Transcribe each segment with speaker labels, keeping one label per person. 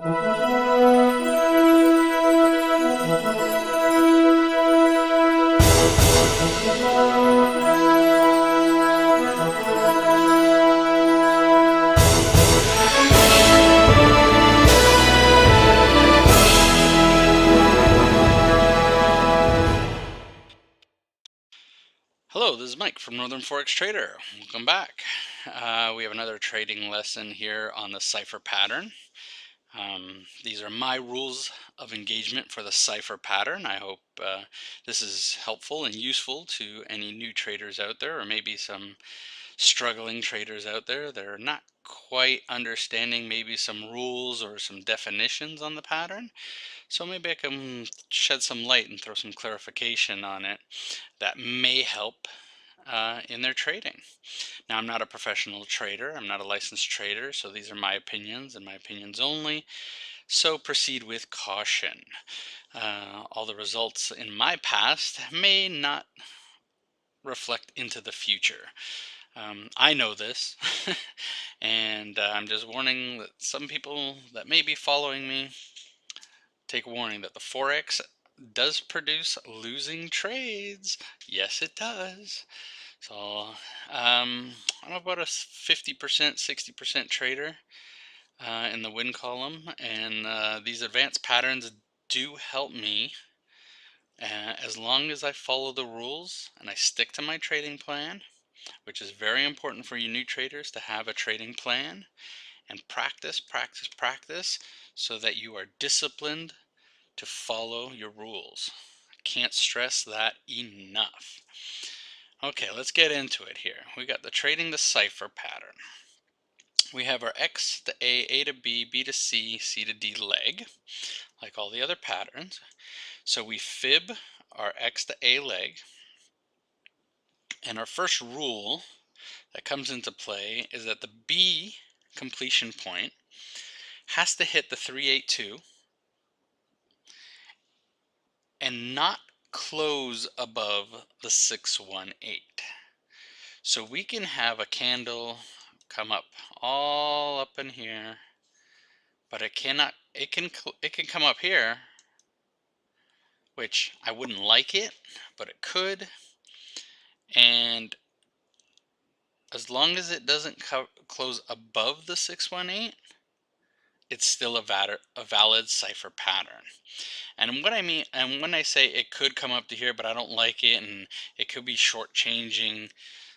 Speaker 1: Hello, this is Mike from Northern Forex Trader. Welcome back. We have another trading lesson here on the Cypher pattern. These are my rules of engagement for the Cypher pattern. I hope this is helpful and useful to any new traders out there, or maybe some struggling traders out there that are not quite understanding maybe some rules or some definitions on the pattern. So maybe I can shed some light and throw some clarification on it that may help in their trading. Now, I'm not a professional trader. I'm not a licensed trader, so these are my opinions and my opinions only. So proceed with caution. All the results in my past may not reflect into the future. I know this, and I'm just warning that some people that may be following me, take warning that the Forex does produce losing trades. Yes, it does. So I'm about a 50%, 60% trader in the win column, and these advanced patterns do help me as long as I follow the rules and I stick to my trading plan, which is very important for you new traders to have a trading plan and practice so that you are disciplined to follow your rules. I can't stress that enough. Okay, let's get into it here. We got the trading the Cypher pattern. We have our X to A, A to B, B to C, C to D leg, like all the other patterns. So we fib our X to A leg, and our first rule that comes into play is that the B completion point has to hit the 382 and not close above the 618. So we can have a candle come up all up in here, but it can come up here, which I wouldn't like it, but it could. And as long as it doesn't close above the 618, it's still a valid Cypher pattern. And what I mean, and when I say it could come up to here, but I don't like it, and it could be shortchanging,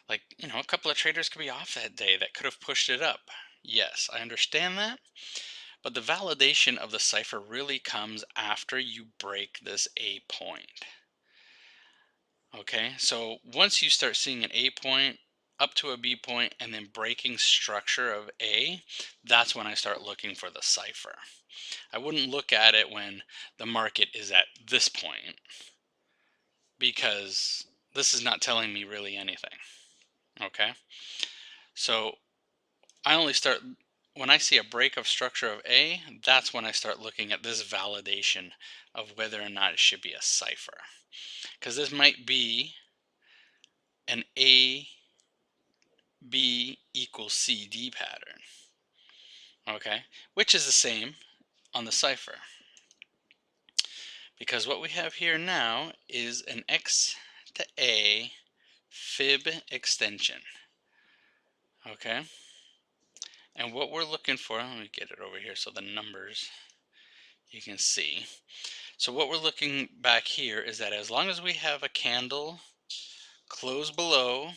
Speaker 1: like, a couple of traders could be off that day that could have pushed it up. Yes, I understand that. But the validation of the Cypher really comes after you break this A point. Okay, so once you start seeing an A point up to a B point and then breaking structure of A, that's when I start looking for the Cypher. I wouldn't look at it when the market is at this point, because this is not telling me really anything. Okay, so I only start when I see a break of structure of A. That's when I start looking at this validation of whether or not it should be a Cypher, because this might be an A B equals CD pattern, okay, which is the same on the Cypher, because what we have here now is an X to A fib extension. Okay, and what we're looking for, let me get it over here so the numbers you can see. So what we're looking back here is that as long as we have a candle close below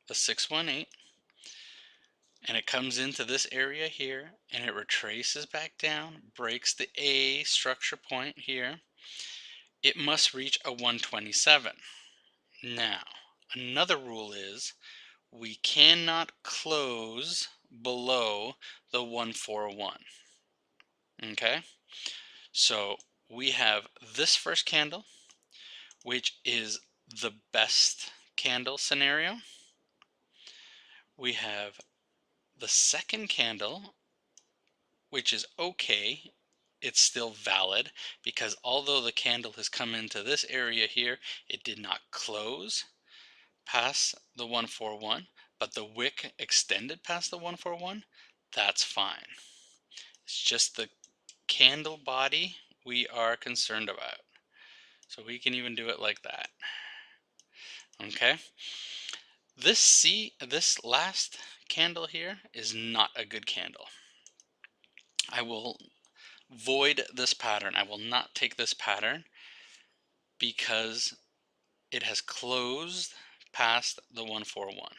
Speaker 1: the 618 and it comes into this area here and it retraces back down, breaks the A structure point here, it must reach a 127. Now, another rule is we cannot close below the 141. Okay, so we have this first candle, which is the best candle scenario. We have the second candle, which is okay. It's still valid because although the candle has come into this area here, it did not close past the 141, but the wick extended past the 141. That's fine. It's just the candle body we are concerned about. So we can even do it like that. Okay. This last candle here is not a good candle. I will void this pattern. I will not take this pattern because it has closed past the 141.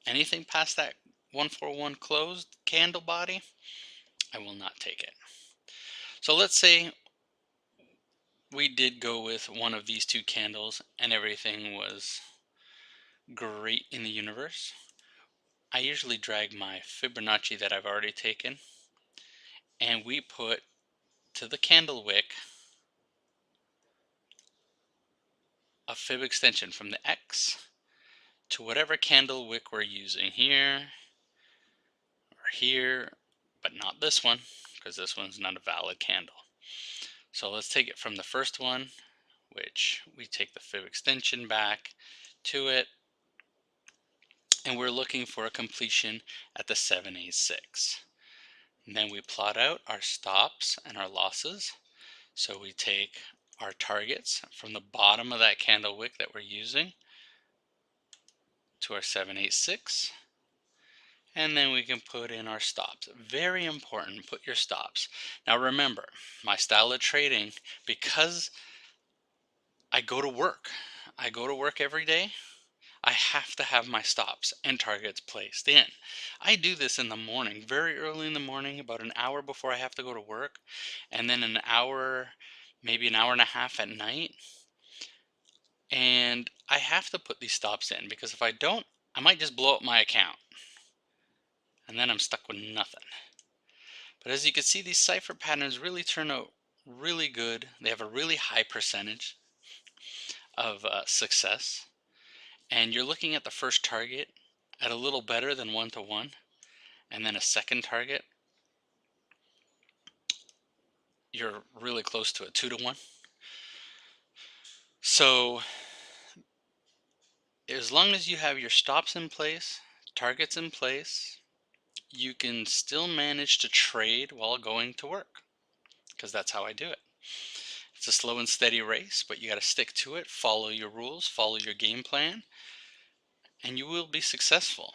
Speaker 1: Anything past that 141 closed candle body, I will not take it. So let's say we did go with one of these two candles and everything was great in the universe. I usually drag my Fibonacci that I've already taken, and we put to the candle wick a fib extension from the X to whatever candle wick we're using here or here, but not this one because this one's not a valid candle. So let's take it from the first one, which we take the fib extension back to it, and we're looking for a completion at the 786. And then we plot out our stops and our losses. So we take our targets from the bottom of that candle wick that we're using to our 786, and then we can put in our stops. Very important, put your stops. Now remember, my style of trading, because I go to work every day, I have to have my stops and targets placed in. I do this in the morning, very early in the morning, about an hour before I have to go to work, and then an hour, maybe an hour and a half at night. And I have to put these stops in because if I don't, I might just blow up my account. And then I'm stuck with nothing. But as you can see, these Cypher patterns really turn out really good. They have a really high percentage of success. And you're looking at the first target at a little better than 1-to-1. And then a second target, you're really close to a 2-to-1. So as long as you have your stops in place, targets in place, you can still manage to trade while going to work, because that's how I do it. It's a slow and steady race, but you got to stick to it, follow your rules, follow your game plan, and you will be successful.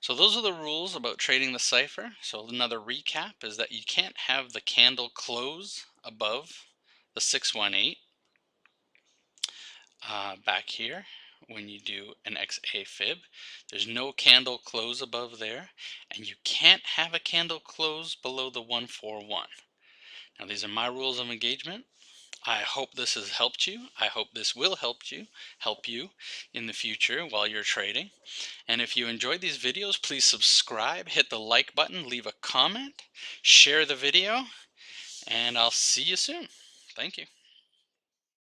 Speaker 1: So those are the rules about trading the Cypher. So another recap is that you can't have the candle close above the 618 back here. When you do an XA fib, there's no candle close above there, and you can't have a candle close below the 141. Now these are my rules of engagement. I hope this has helped you. I hope this will help you in the future while you're trading. And if you enjoyed these videos, please subscribe, hit the like button, leave a comment, share the video, and I'll see you soon. Thank you.